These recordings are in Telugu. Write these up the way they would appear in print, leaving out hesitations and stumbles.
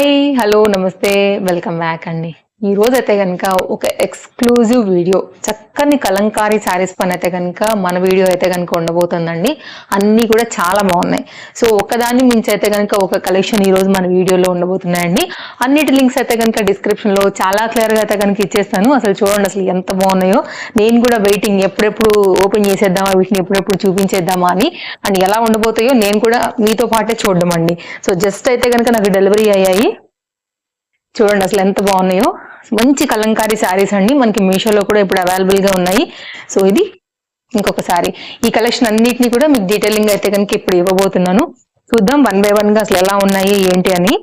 హాయ్ హలో నమస్తే వెల్కమ్ బ్యాక్ అండి. ఈ రోజు అయితే కనుక ఒక ఎక్స్క్లూజివ్ వీడియో చక్కని కలంకారీ శారీస్ పైన అయితే కనుక మన వీడియో అయితే కనుక ఉండబోతుందండి. అన్నీ కూడా చాలా బాగున్నాయి. సో ఒకదాన్ని మించి అయితే కనుక ఒక కలెక్షన్ ఈ రోజు మన వీడియోలో ఉండబోతున్నాయండి. అన్నిటి లింక్స్ అయితే కనుక డిస్క్రిప్షన్ లో చాలా క్లియర్ గా అయితే కనుక ఇచ్చేస్తాను. అసలు చూడండి అసలు ఎంత బాగున్నాయో. నేను కూడా వెయిటింగ్ ఎప్పుడెప్పుడు ఓపెన్ చేసేద్దామా, వీటిని ఎప్పుడెప్పుడు చూపించేద్దామా అని. అండ్ ఎలా ఉండబోతాయో నేను కూడా మీతో పాటే చూడడం అండి. సో జస్ట్ అయితే కనుక నాకు డెలివరీ అయ్యాయి. చూడండి అసలు ఎంత బాగున్నాయో. మంచి కలంకారీ శారీస్ అండి, మనకి మీషోలో కూడా ఇప్పుడు అవైలబుల్ గా ఉన్నాయి. సో ఇది ఇంకొక శారీ. ఈ కలెక్షన్ అన్నిటిని కూడా మీకు డీటెయిలింగ్ అయితే కనుక ఇప్పుడు ఇవ్వబోతున్నాను. చూద్దాం వన్ బై వన్ గా అసలు ఎలా ఉన్నాయి ఏంటి అని.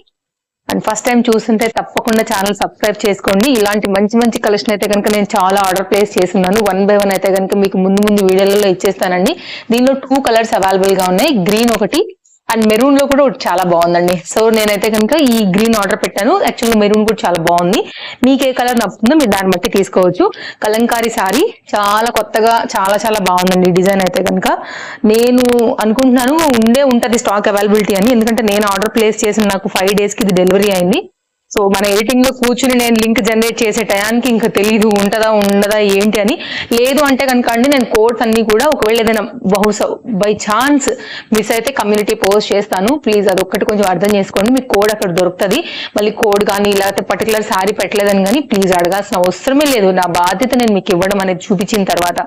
అండ్ ఫస్ట్ టైం చూస్తుంటే తప్పకుండా ఛానల్ సబ్స్క్రైబ్ చేసుకోండి. ఇలాంటి మంచి మంచి కలెక్షన్ అయితే కనుక నేను చాలా ఆర్డర్ ప్లేస్ చేస్తున్నాను. వన్ బై వన్ అయితే కనుక మీకు ముందు వీడియోలలో ఇచ్చేస్తానండి. దీనిలో 2 కలర్స్ అవైలబుల్ గా ఉన్నాయి. గ్రీన్ ఒకటి అండ్ మెరూన్ లో కూడా చాలా బాగుందండి. సో నేనైతే కనుక ఈ గ్రీన్ ఆర్డర్ పెట్టాను. యాక్చువల్గా మెరూన్ కూడా చాలా బాగుంది. మీకు ఏ కలర్ నచ్చుతుందో మీరు దాన్ని బట్టి తీసుకోవచ్చు. కలంకారీ సారీ చాలా కొత్తగా చాలా బాగుందండి. డిజైన్ అయితే కనుక నేను అనుకుంటున్నాను ఉంటది స్టాక్ అవైలబిలిటీ అని. ఎందుకంటే నేను ఆర్డర్ ప్లేస్ చేసిన నాకు 5 days కి ఇది డెలివరీ అయింది. సో మన ఎడిటింగ్ లో కూర్చుని నేను లింక్ జనరేట్ చేసే టయానికి ఇంకా తెలియదు ఉంటదా ఉండదా ఏంటి అని. లేదు అంటే కనుక అండి నేను కోడ్స్ అన్ని కూడా ఒకవేళ ఏదైనా బహుశా బై ఛాన్స్ మిస్ అయితే కమ్యూనిటీ పోస్ట్ చేస్తాను. ప్లీజ్ అదొక్కటి కొంచెం అర్థం చేసుకోండి. మీకు కోడ్ అక్కడ దొరుకుతుంది. మళ్ళీ కోడ్ కానీ లేకపోతే పర్టికులర్ సారీ పెట్టలేదని కానీ ప్లీజ్ అడగాల్సిన అవసరమే లేదు. నా బాధ్యత నేను మీకు ఇవ్వడం అనేది చూపించిన తర్వాత.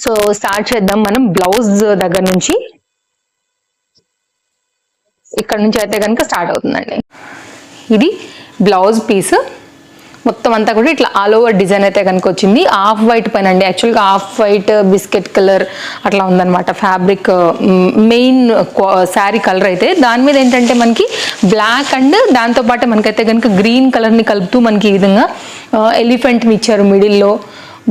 సో స్టార్ట్ చేద్దాం మనం బ్లౌజ్ దగ్గర నుంచి. ఇక్కడ నుంచి అయితే కనుక స్టార్ట్ అవుతుందండి. ఇది బ్లౌజ్ పీస్ మొత్తం అంతా కూడా ఇట్లా ఆల్ ఓవర్ డిజైన్ అయితే కనుక వచ్చింది. ఆఫ్ వైట్ పైన అండి. యాక్చువల్గా ఆఫ్ వైట్ బిస్కెట్ కలర్ అట్లా ఉందన్నమాట ఫ్యాబ్రిక్. మెయిన్ శారీ కలర్ అయితే దాని మీద ఏంటంటే మనకి బ్లాక్ అండ్ దాంతోపాటు మనకైతే కనుక గ్రీన్ కలర్ని కలుపుతూ మనకి ఈ విధంగా ఎలిఫెంట్ని ఇచ్చారు. మిడిల్లో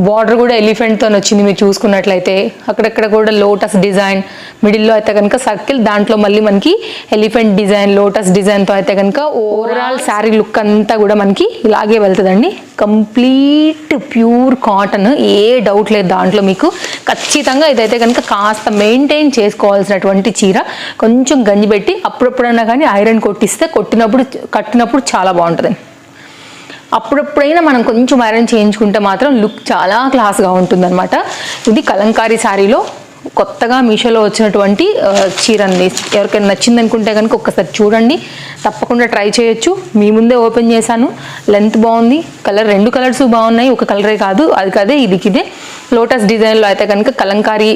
బార్డర్ కూడా ఎలిఫెంట్ తో వచ్చింది. మీరు చూసుకున్నట్లయితే అక్కడక్కడ కూడా లోటస్ డిజైన్, మిడిల్లో అయితే కనుక సర్కిల్, దాంట్లో మళ్ళీ మనకి ఎలిఫెంట్ డిజైన్, లోటస్ డిజైన్ తో అయితే కనుక ఓవరాల్ శారీ లుక్ అంతా కూడా మనకి ఇలాగే వెళ్తుందండి. కంప్లీట్ ప్యూర్ కాటన్, ఏ డౌట్ లేదు దాంట్లో మీకు. ఖచ్చితంగా ఇదైతే కనుక కాస్త మెయింటైన్ చేసుకోవాల్సినటువంటి చీర. కొంచెం గంజి పెట్టి అప్పుడప్పుడన్నా కానీ ఐరన్ కొట్టిస్తే కట్టినప్పుడు చాలా బాగుంటుంది. అప్పుడప్పుడైనా మనం కొంచెం ఐరన్ చేయించుకుంటే మాత్రం లుక్ చాలా క్లాస్గా ఉంటుంది అనమాట. ఇది కలంకారీ శారీలో కొత్తగా మీషోలో వచ్చినటువంటి చీర అండి. ఎవరికైనా నచ్చింది అనుకుంటే కనుక ఒక్కసారి చూడండి, తప్పకుండా ట్రై చేయొచ్చు. మీ ముందే ఓపెన్ చేశాను. లెంత్ బాగుంది, కలర్ 2 కలర్స్ బాగున్నాయి, ఒక కలరే కాదు. అది కదే ఇదే లోటస్ డిజైన్లో అయితే కనుక కలంకారీ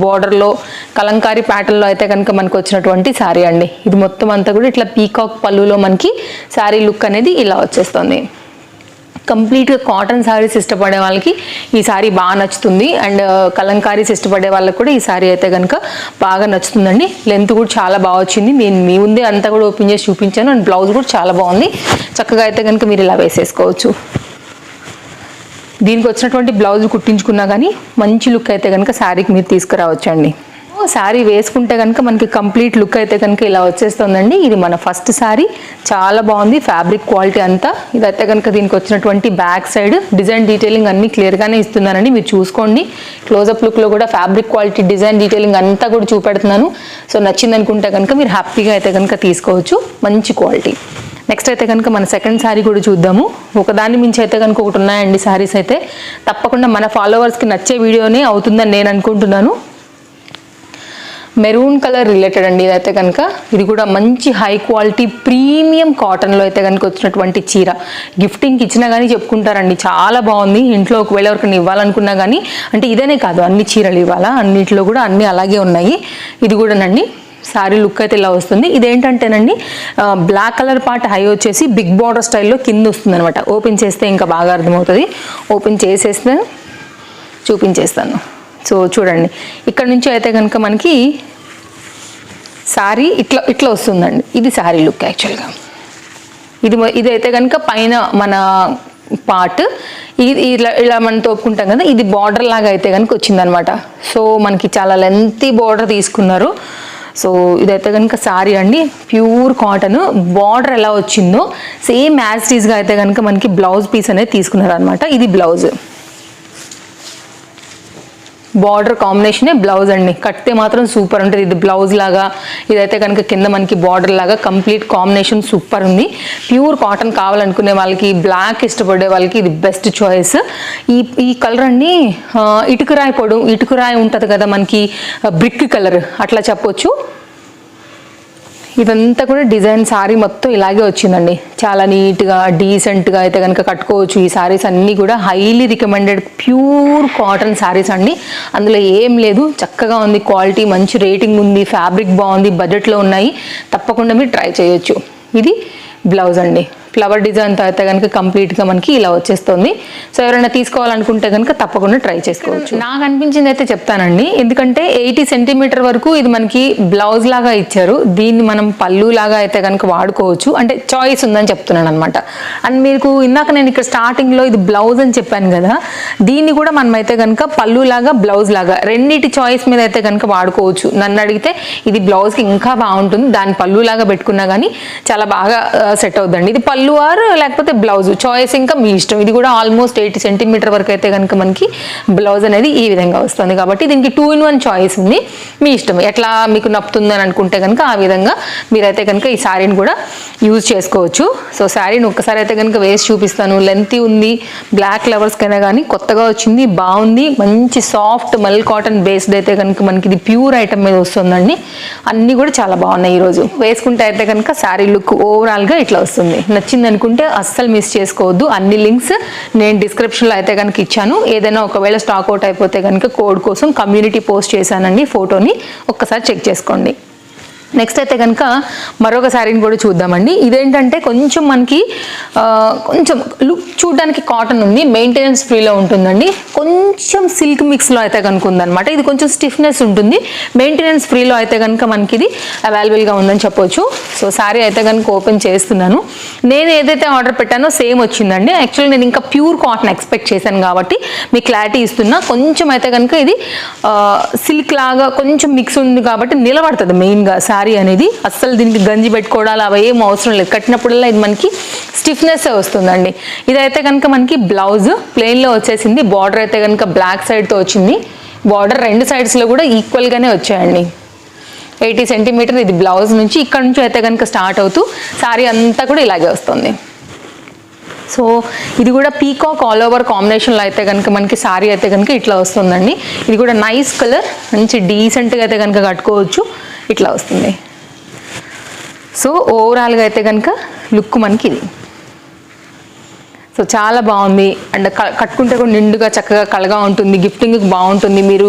బార్డర్లో కలంకారీ ప్యాటర్న్లో అయితే కనుక మనకు వచ్చినటువంటి శారీ అండి. ఇది మొత్తం అంతా కూడా ఇట్లా పీకాక్ పళ్ళులో మనకి శారీ లుక్ అనేది ఇలా వచ్చేస్తుంది. కంప్లీట్గా కాటన్ శారీస్ ఇష్టపడే వాళ్ళకి ఈ శారీ బాగా నచ్చుతుంది. అండ్ కలంకారీస్ ఇష్టపడే వాళ్ళకి కూడా ఈ శారీ అయితే కనుక బాగా నచ్చుతుందండి. లెంత్ కూడా చాలా బాగా వచ్చింది. నేను మీ ముందే అంతా కూడా ఓపెన్ చేసి చూపించాను. అండ్ బ్లౌజ్ కూడా చాలా బాగుంది. చక్కగా అయితే కనుక మీరు ఇలా వేసేసుకోవచ్చు. దీనికి వచ్చినటువంటి బ్లౌజ్ కుట్టించుకున్నా కానీ మంచి లుక్ అయితే కనుక శారీకి మీరు తీసుకురావచ్చండి. శారీ వేసుకుంటే కనుక మనకి కంప్లీట్ లుక్ అయితే కనుక ఇలా వచ్చేస్తుందండి. ఇది మన ఫస్ట్ శారీ, చాలా బాగుంది. ఫ్యాబ్రిక్ క్వాలిటీ అంతా ఇదైతే కనుక దీనికి వచ్చినటువంటి బ్యాక్ సైడ్ డిజైన్ డీటెయిలింగ్ అన్ని క్లియర్గానే ఇస్తున్నానండి. మీరు చూసుకోండి. క్లోజప్ లుక్లో కూడా ఫ్యాబ్రిక్ క్వాలిటీ డిజైన్ డీటెయిలింగ్ అంతా కూడా చూపెడుతున్నాను. సో నచ్చింది అనుకుంటే కనుక మీరు హ్యాపీగా అయితే కనుక తీసుకోవచ్చు. మంచి క్వాలిటీ. నెక్స్ట్ అయితే కనుక మన సెకండ్ శారీ కూడా చూద్దాము. ఒకదాన్ని మించి అయితే కనుక ఒకటి ఉన్నాయండి శారీస్ అయితే. తప్పకుండా మన ఫాలోవర్స్కి నచ్చే వీడియోనే అవుతుందని నేను అనుకుంటున్నాను. మెరూన్ కలర్ రిలేటెడ్ అండి ఇదైతే కనుక. ఇది కూడా మంచి హై క్వాలిటీ ప్రీమియం కాటన్లో అయితే కనుక వచ్చినటువంటి చీర. గిఫ్టింగ్కి ఇచ్చినా కానీ చెప్పుకుంటారండి, చాలా బాగుంది. ఇంట్లో ఒకవేళ ఎవరికైనా ఇవ్వాలనుకున్నా కానీ, అంటే ఇదేనే కాదు అన్ని చీరలు ఇవ్వాలా, అన్నిట్లో కూడా అన్నీ అలాగే ఉన్నాయి. ఇది కూడానండి శారీ లుక్ అయితే ఇలా వస్తుంది. ఇదేంటంటేనండి బ్లాక్ కలర్ పార్ట్ హై వచ్చేసి బిగ్ బార్డర్ స్టైల్లో కింద వస్తుంది అనమాట. ఓపెన్ చేస్తే ఇంకా బాగా అర్థమవుతుంది. ఓపెన్ చేసేస్తే చూపించేస్తాను. సో చూడండి, ఇక్కడ నుంచి అయితే కనుక మనకి శారీ ఇట్లా వస్తుందండి. ఇది శారీ లుక్ యాక్చువల్గా. ఇదైతే కనుక పైన మన పార్ట్ ఇలా మనం తోపుకుంటాం కదా, ఇది బార్డర్ లాగా అయితే కనుక వచ్చిందనమాట. సో మనకి చాలా లెంతీ బార్డర్ తీసుకున్నారు. సో ఇదైతే కనుక శారీ అండి, ప్యూర్ కాటన్. బార్డర్ ఎలా వచ్చిందో సేమ్ యాజ్ ఇట్ ఈస్గా అయితే కనుక మనకి బ్లౌజ్ పీస్ అనేది తీసుకున్నారు అనమాట. ఇది బ్లౌజ్. బార్డర్ కాంబినేషనే బ్లౌజ్ అండి. కట్టే మాత్రం సూపర్ ఉంటుంది. ఇది బ్లౌజ్ లాగా, ఇదైతే కనుక కింద మనకి బార్డర్ లాగా కంప్లీట్ కాంబినేషన్ సూపర్ ఉంది. ప్యూర్ కాటన్ కావాలనుకునే వాళ్ళకి, బ్లాక్ ఇష్టపడే వాళ్ళకి ఇది బెస్ట్ చాయిస్. ఈ కలర్ అండి ఇటుకురాయి ఉంటుంది కదా మనకి, బ్రిక్ కలర్ అట్లా చెప్పొచ్చు. ఇదంతా కూడా డిజైన్ సారీ మొత్తం ఇలాగే వచ్చిందండి. చాలా నీట్గా డీసెంట్గా అయితే కనుక కట్టుకోవచ్చు. ఈ సారీస్ అన్నీ కూడా highly recommended pure cotton saris అండి. అందులో ఏం లేదు, చక్కగా ఉంది, క్వాలిటీ మంచి రేటింగ్ ఉంది, ఫ్యాబ్రిక్ బాగుంది, బడ్జెట్లో ఉన్నాయి. తప్పకుండా మీరు ట్రై చేయొచ్చు. ఇది బ్లౌజ్ అండి. ఫ్లవర్ డిజైన్తో అయితే కనుక కంప్లీట్గా మనకి ఇలా వచ్చేస్తుంది. సో ఎవరైనా తీసుకోవాలనుకుంటే కనుక తప్పకుండా ట్రై చేసుకోవచ్చు. నాకు అనిపించింది అయితే చెప్తానండి, ఎందుకంటే 80 సెంటీమీటర్ వరకు ఇది మనకి బ్లౌజ్ లాగా ఇచ్చారు. దీన్ని మనం పళ్ళు లాగా అయితే కనుక వాడుకోవచ్చు, అంటే చాయిస్ ఉందని చెప్తున్నాను అనమాట. అండ్ మీకు ఇందాక నేను ఇక్కడ స్టార్టింగ్లో ఇది బ్లౌజ్ అని చెప్పాను కదా, దీన్ని కూడా మనం అయితే కనుక పళ్ళు లాగా బ్లౌజ్ లాగా రెండింటి చాయిస్ మీద అయితే కనుక వాడుకోవచ్చు. నన్ను అడిగితే ఇది బ్లౌజ్కి ఇంకా బాగుంటుంది, దాని పళ్ళు లాగా పెట్టుకున్నా కానీ చాలా బాగా సెట్ అవుతుందండి. ఇది పళ్ళు ఆర్ లేకపోతే బ్లౌజ్ చాయిస్ ఇంకా మీ ఇష్టం. ఇది కూడా ఆల్మోస్ట్ 80 సెంటీమీటర్ వరకు అయితే కనుక మనకి బ్లౌజ్ అనేది ఈ విధంగా వస్తుంది. కాబట్టి దీనికి 2-in-1 చాయిస్ ఉంది. మీ ఇష్టం ఎట్లా మీకు నప్పుతుందని అనుకుంటే కనుక ఆ విధంగా మీరైతే కనుక ఈ శారీని కూడా యూజ్ చేసుకోవచ్చు. సో శారీని ఒక్కసారి అయితే కనుక వేసి చూపిస్తాను. లెంతీ ఉంది, బ్లాక్ లవర్స్కైనా కానీ కొత్తగా వచ్చింది, బాగుంది. మంచి సాఫ్ట్ మల్ కాటన్ బేస్డ్ అయితే కనుక మనకి ఇది ప్యూర్ ఐటమ్ మీద వస్తుందండి. అన్నీ కూడా చాలా బాగున్నాయి. ఈరోజు వేసుకుంటే అయితే కనుక శారీ లుక్ ఓవరాల్గా ఇట్లా వస్తుంది. నచ్చింది అనుకుంటే అస్సలు మిస్ చేసుకోవద్దు. అన్ని లింక్స్ నేను డిస్క్రిప్షన్లో అయితే కనుక ఇచ్చాను. ఏదైనా ఒకవేళ స్టాక్ అవుట్ అయిపోతే కనుక కోడ్ కోసం కమ్యూనిటీ పోస్ట్ చేశానండి, ఫోటోని ఒక్కసారి చెక్ చేసుకోండి. నెక్స్ట్ అయితే కనుక మరొక శారీని కూడా చూద్దామండి. ఇదేంటంటే కొంచెం మనకి కొంచెం లుక్ చూడడానికి కాటన్ ఉంది, మెయింటెనెన్స్ ఫ్రీలో ఉంటుందండి. కొంచెం సిల్క్ మిక్స్లో అయితే కనుక ఉందన్నమాట. ఇది కొంచెం స్టిఫ్నెస్ ఉంటుంది, మెయింటెనెన్స్ ఫ్రీలో అయితే కనుక మనకి ఇది అవైలబుల్గా ఉందని చెప్పొచ్చు. సో శారీ అయితే కనుక ఓపెన్ చేస్తున్నాను. నేను ఏదైతే ఆర్డర్ పెట్టానో సేమ్ వచ్చిందండి. యాక్చువల్లీ నేను ఇంకా ప్యూర్ కాటన్ ఎక్స్పెక్ట్ చేశాను కాబట్టి మీకు క్లారిటీ ఇస్తున్నా. కొంచెం అయితే కనుక ఇది సిల్క్ లాగా కొంచెం మిక్స్ ఉంది కాబట్టి నిలబడుతుంది మెయిన్గా శారీ అనేది. అస్సలు దీనికి గంజి పెట్టుకోవడాలు అవి ఏం అవసరం లేదు. కట్టినప్పుడల్లా ఇది మనకి స్టిఫ్నెస్ వస్తుందండి. ఇదైతే కనుక మనకి బ్లౌజ్ ప్లెయిన్లో వచ్చేసింది. బార్డర్ అయితే కనుక బ్లాక్ సైడ్తో వచ్చింది. బార్డర్ రెండు సైడ్స్లో కూడా ఈక్వల్గానే వచ్చాయండి. 80 సెంటీమీటర్ ఇది బ్లౌజ్ నుంచి, ఇక్కడ నుంచి అయితే కనుక స్టార్ట్ అవుతూ శారీ అంతా కూడా ఇలాగే వస్తుంది. సో ఇది కూడా పీకాక్ ఆల్ ఓవర్ కాంబినేషన్లో అయితే కనుక మనకి శారీ అయితే కనుక ఇట్లా వస్తుందండి. ఇది కూడా నైస్ కలర్, మంచి డీసెంట్గా అయితే కనుక కట్టుకోవచ్చు. ఇట్లా వస్తుంది. సో ఓవరాల్గా అయితే కనుక లుక్ మనకి ఇది. సో చాలా బాగుంది. అండ్ కట్టుకుంటే కూడా నిండుగా చక్కగా కలగా ఉంటుంది, గిఫ్టింగ్కి బాగుంటుంది. మీరు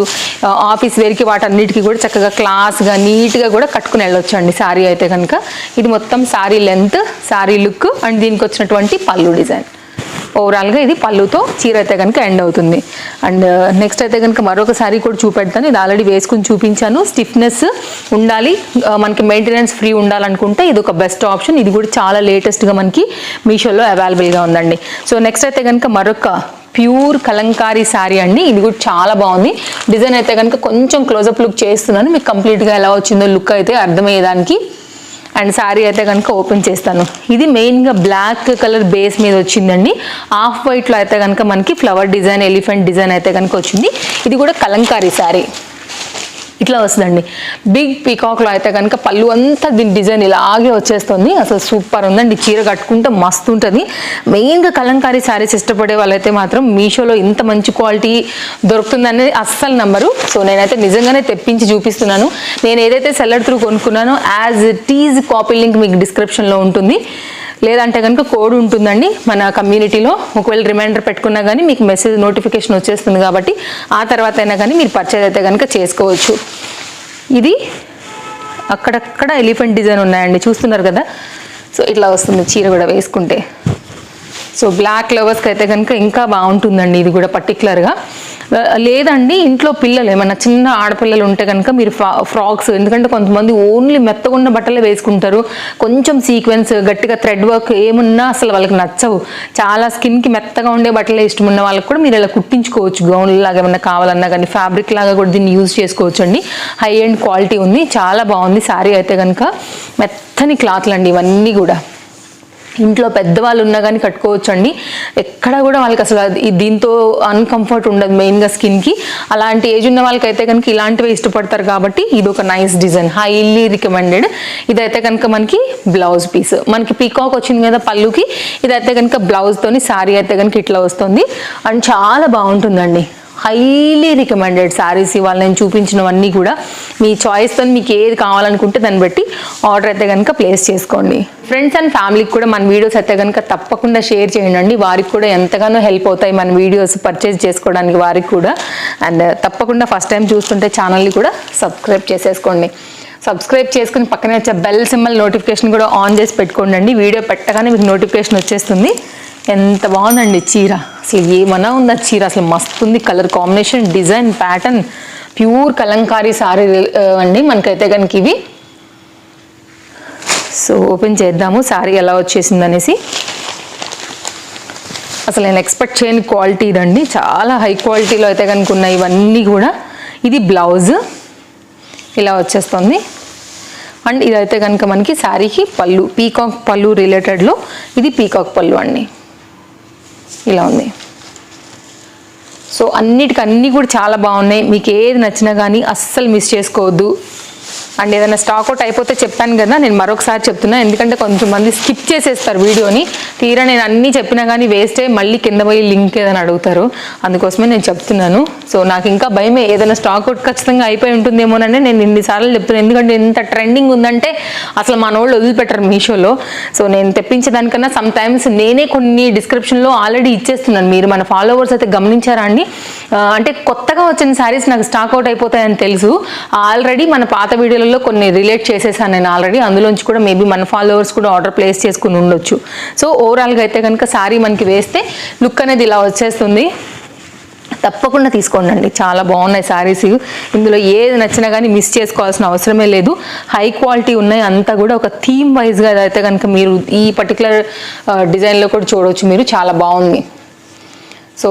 ఆఫీస్ వేర్కి వాటన్నిటికీ కూడా చక్కగా క్లాస్గా నీట్గా కూడా కట్టుకుని వెళ్ళొచ్చు అండి శారీ అయితే కనుక. ఇది మొత్తం sari length, sari look and దీనికి వచ్చినటువంటి పళ్ళు డిజైన్. ఓవరాల్గా ఇది పళ్ళుతో చీర అయితే కనుక ఎండ్ అవుతుంది. అండ్ నెక్స్ట్ అయితే కనుక మరొక శారీ కూడా చూపెడతాను. ఇది ఆల్రెడీ వేసుకుని చూపించాను. స్టిఫ్నెస్ ఉండాలి, మనకి మెయింటెనెన్స్ ఫ్రీ ఉండాలనుకుంటే ఇది ఒక బెస్ట్ ఆప్షన్. ఇది కూడా చాలా లేటెస్ట్గా మనకి మీషోలో అవైలబుల్గా ఉందండి. సో నెక్స్ట్ అయితే కనుక మరొక ప్యూర్ కలంకారీ శారీ అండి. ఇది కూడా చాలా బాగుంది. డిజైన్ అయితే కనుక కొంచెం క్లోజప్ లుక్ చేస్తున్నాను, మీకు కంప్లీట్గా ఎలా వచ్చిందో లుక్ అయితే అర్థమయ్యేదానికి. అండ్ శారీ అయితే కనుక ఓపెన్ చేస్తాను. ఇది మెయిన్గా బ్లాక్ కలర్ బేస్ మీద వచ్చిందండి. ఆఫ్ వైట్లో అయితే కనుక మనకి ఫ్లవర్ డిజైన్, ఎలిఫెంట్ డిజైన్ అయితే కనుక వచ్చింది. ఇది కూడా కలంకారీ శారీ ఇట్లా వస్తుందండి. బిగ్ పీకాక్లో అయితే కనుక పళ్ళు అంతా దీని డిజైన్ ఇలాగే వచ్చేస్తుంది. అసలు సూపర్ ఉందండి. చీర కట్టుకుంటే మస్తు ఉంటుంది. మెయిన్గా కలంకారీ శారీస్ ఇష్టపడే వాళ్ళైతే మాత్రం మీషోలో ఇంత మంచి క్వాలిటీ దొరుకుతుందనేది అస్సలు నమ్మరు. సో నేనైతే నిజంగానే తెప్పించి చూపిస్తున్నాను. నేను ఏదైతే సెల్లర్ త్రూ కొనుక్కున్నానో as it is copy link మీకు డిస్క్రిప్షన్లో ఉంటుంది, లేదంటే కనుక కోడ్ ఉంటుందండి మన కమ్యూనిటీలో. ఒకవేళ రిమైండర్ పెట్టుకున్నా కానీ మీకు మెసేజ్ నోటిఫికేషన్ వచ్చేస్తుంది కాబట్టి ఆ తర్వాత అయినా కానీ మీరు పర్చేజ్ అయితే కనుక చేసుకోవచ్చు. ఇది అక్కడక్కడ ఎలిఫెంట్ డిజైన్ ఉన్నాయండి, చూస్తున్నారు కదా. సో ఇట్లా వస్తుంది చీర కూడా వేసుకుంటే. సో బ్లాక్ లవర్స్కి అయితే కనుక ఇంకా బాగుంటుందండి ఇది కూడా పర్టికులర్గా. లేదండి ఇంట్లో పిల్లలు ఏమన్నా చిన్న ఆడపిల్లలు ఉంటే కనుక మీరు ఫ్రాక్స్, ఎందుకంటే కొంతమంది ఓన్లీ మెత్తగున్న బట్టలే వేసుకుంటారు, కొంచెం సీక్వెన్స్ గట్టిగా థ్రెడ్ వర్క్ ఏమున్నా అసలు వాళ్ళకి నచ్చవు. చాలా స్కిన్కి మెత్తగా ఉండే బట్టలే ఇష్టం ఉన్న వాళ్ళకి కూడా మీరు ఇలా కుట్టించుకోవచ్చు. గౌన్ లాగా ఏమన్నా కావాలన్నా కానీ ఫ్యాబ్రిక్ లాగా కూడా దీన్ని యూజ్ చేసుకోవచ్చు అండి. హై ఎండ్ క్వాలిటీ ఉంది, చాలా బాగుంది శారీ అయితే కనుక. మెత్తని క్లాత్లు అండి ఇవన్నీ కూడా. ఇంట్లో పెద్దవాళ్ళు ఉన్నా కానీ కట్టుకోవచ్చు అండి. ఎక్కడ కూడా వాళ్ళకి అసలు దీంతో అన్కంఫర్ట్ ఉండదు మెయిన్గా స్కిన్కి. అలాంటి ఏజ్ ఉన్న వాళ్ళకైతే కనుక ఇలాంటివి ఇష్టపడతారు కాబట్టి ఇది ఒక నైస్ డిజైన్, హైలీ రికమెండెడ్. ఇదైతే కనుక మనకి బ్లౌజ్ పీస్, మనకి పీకాక్ వచ్చింది కదా పళ్ళుకి, ఇదైతే కనుక బ్లౌజ్తోని శారీ అయితే కనుక ఇట్లా వస్తుంది అండ్ చాలా బాగుంటుందండి. హైలీ రికమెండెడ్ శారీస్ ఇవాళ నేను చూపించినవన్నీ కూడా. మీ చాయిస్తో మీకు ఏది కావాలనుకుంటే దాన్ని బట్టి ఆర్డర్ అయితే కనుక ప్లేస్ చేసుకోండి. ఫ్రెండ్స్ అండ్ ఫ్యామిలీకి కూడా మన వీడియోస్ అయితే కనుక తప్పకుండా షేర్ చేయండి. వారికి కూడా ఎంతగానో హెల్ప్ అవుతాయి మన వీడియోస్ పర్చేజ్ చేసుకోవడానికి వారికి కూడా. అండ్ తప్పకుండా ఫస్ట్ టైం చూస్తుంటే ఛానల్ని కూడా సబ్స్క్రైబ్ చేసేసుకోండి. సబ్స్క్రైబ్ చేసుకుని పక్కనే వచ్చే బెల్ సింబల్ నోటిఫికేషన్ కూడా ఆన్ చేసి పెట్టుకోండి. వీడియో పెట్టగానే మీకు నోటిఫికేషన్ వచ్చేస్తుంది. ఎంత బాగుందండి చీర, అసలు ఏమన్నా ఉందా చీర, అసలు మస్తు ఉంది. Colour combination, design, pattern, pure Kalamkari sorry అండి మనకైతే కనుక ఇవి. సో ఓపెన్ చేద్దాము సారీ ఎలా వచ్చేసింది అనేసి. అసలు నేను ఎక్స్పెక్ట్ చేయని క్వాలిటీ ఇదండి, చాలా హై క్వాలిటీలో అయితే కనుక ఉన్నాయి ఇవన్నీ కూడా. ఇది బ్లౌజ్ ఇలా వచ్చేస్తుంది అండ్ ఇదైతే కనుక మనకి శారీకి పళ్ళు, పీకాక్ పళ్ళు రిలేటెడ్లో ఇది పీకాక్ పళ్ళు అండి, ఇలా ఉంది. సో అన్నీ కూడా చాలా బాగున్నాయి. మీకు ఏది నచ్చినా కానీ అస్సలు మిస్ చేసుకోవద్దు. అండ్ ఏదైనా స్టాక్ అవుట్ అయిపోతే చెప్పాను కదా, నేను మరొకసారి చెప్తున్నా, ఎందుకంటే కొంచెంమంది స్కిప్ చేసేస్తారు వీడియోని. తీరా నేను అన్నీ చెప్పినా కానీ వేస్ట్ అయ్యి మళ్ళీ కింద పోయి లింక్ ఏదైనా అడుగుతారు, అందుకోసమే నేను చెప్తున్నాను. సో నాకు ఇంకా భయమే, ఏదైనా స్టాక్ అవుట్ ఖచ్చితంగా అయిపోయి ఉంటుందేమోనని నేను ఇన్నిసార్లు చెప్తున్నాను. ఎందుకంటే ఎంత ట్రెండింగ్ ఉందంటే అసలు మన వాళ్ళు వదిలిపెట్టరు మీషోలో. సో నేను తెప్పించేదానికన్నా సమ్ టైమ్స్ నేనే కొన్ని డిస్క్రిప్షన్లో ఆల్రెడీ ఇచ్చేస్తున్నాను. మీరు మన ఫాలోవర్స్ అయితే గమనించారా అండి? అంటే కొత్తగా వచ్చిన శారీస్ నాకు స్టాక్ అవుట్ అయిపోతాయని తెలుసు. ఆల్రెడీ మన పాత వీడియోలలో కొన్ని రిలేట్ చేసేసాను నేను ఆల్రెడీ. అందులోంచి కూడా మేబీ మన ఫాలోవర్స్ కూడా ఆర్డర్ ప్లేస్ చేసుకుని ఉండొచ్చు. సో ఓవరాల్గా అయితే కనుక శారీ మనకి వేస్తే లుక్ అనేది ఇలా వచ్చేస్తుంది. తప్పకుండా తీసుకోండి, చాలా బాగున్నాయి శారీస్. ఇందులో ఏది నచ్చినా కానీ మిస్ చేసుకోవాల్సిన అవసరమే లేదు. హై క్వాలిటీ ఉన్నాయి అంతా కూడా. ఒక థీమ్ వైజ్గా అయితే కనుక మీరు ఈ పర్టికులర్ డిజైన్లో కూడా చూడవచ్చు మీరు, చాలా బాగుంది. సో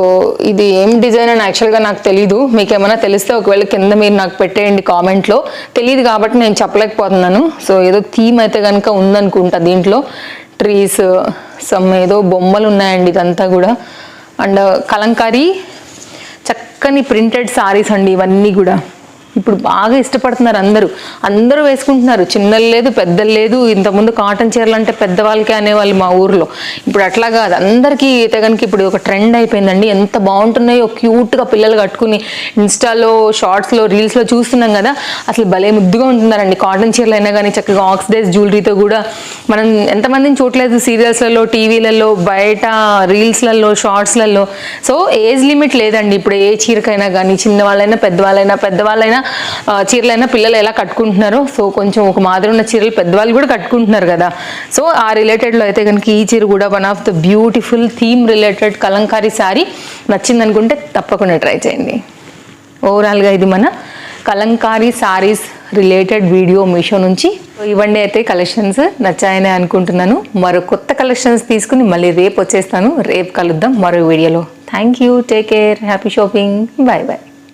ఇది ఏం డిజైన్ అని యాక్చువల్గా నాకు తెలీదు. మీకు ఏమైనా తెలిస్తే ఒకవేళ కింద మీరు నాకు పెట్టేయండి కామెంట్లో. తెలియదు కాబట్టి నేను చెప్పలేకపోతున్నాను. సో ఏదో థీమ్ అయితే కనుక ఉందనుకుంటా దీంట్లో. ట్రీస్, సమ్ ఏదో బొమ్మలు ఉన్నాయండి ఇదంతా కూడా. అండ్ కలంకారీ చక్కని ప్రింటెడ్ సారీస్ అండి ఇవన్నీ కూడా. ఇప్పుడు బాగా ఇష్టపడుతున్నారు అందరూ వేసుకుంటున్నారు. చిన్నలు లేదు పెద్దలు లేదు. ఇంతకుముందు కాటన్ చీరలు అంటే పెద్దవాళ్ళకే అనేవాళ్ళు మా ఊర్లో. ఇప్పుడు అట్లా కాదు, అందరికీ అయితే కనుక ఇప్పుడు ఒక ట్రెండ్ అయిపోయిందండి. ఎంత బాగుంటున్నాయో క్యూట్గా పిల్లలు కట్టుకుని ఇన్స్టాలో, షార్ట్స్లో, రీల్స్లో చూస్తున్నాం కదా, అసలు భలే ముద్దుగా ఉంటున్నారండి. కాటన్ చీరలు అయినా కానీ చక్కగా ఆక్సిడైజ్ జ్యువెలరీతో కూడా. మనం ఎంతమందిని చూడలేదు సీరియల్స్లలో, టీవీలలో, బయట రీల్స్లలో, షార్ట్స్లలో. సో ఏజ్ లిమిట్ లేదండి ఇప్పుడు ఏ చీరకైనా కానీ. చిన్నవాళ్ళైనా పెద్దవాళ్ళైనా చీరలైనా పిల్లలు ఎలా కట్టుకుంటున్నారో, సో కొంచెం ఒక మాదిరి ఉన్న చీరలు పెద్దవాళ్ళు కూడా కట్టుకుంటున్నారు కదా. సో ఆ రిలేటెడ్లో అయితే కనుక ఈ చీర కూడా one of the beautiful theme related Kalamkari saree. నచ్చిందనుకుంటే తప్పకుండా ట్రై చేయండి. ఓవరాల్గా ఇది మన Kalamkari sarees related video Meesho నుంచి. ఇవన్నీ అయితే కలెక్షన్స్ నచ్చాయని అనుకుంటున్నాను. మరో కొత్త కలెక్షన్స్ తీసుకుని మళ్ళీ రేపు వచ్చేస్తాను. రేపు కలుద్దాం మరో వీడియోలో. Thank you, take care, happy shopping, bye bye.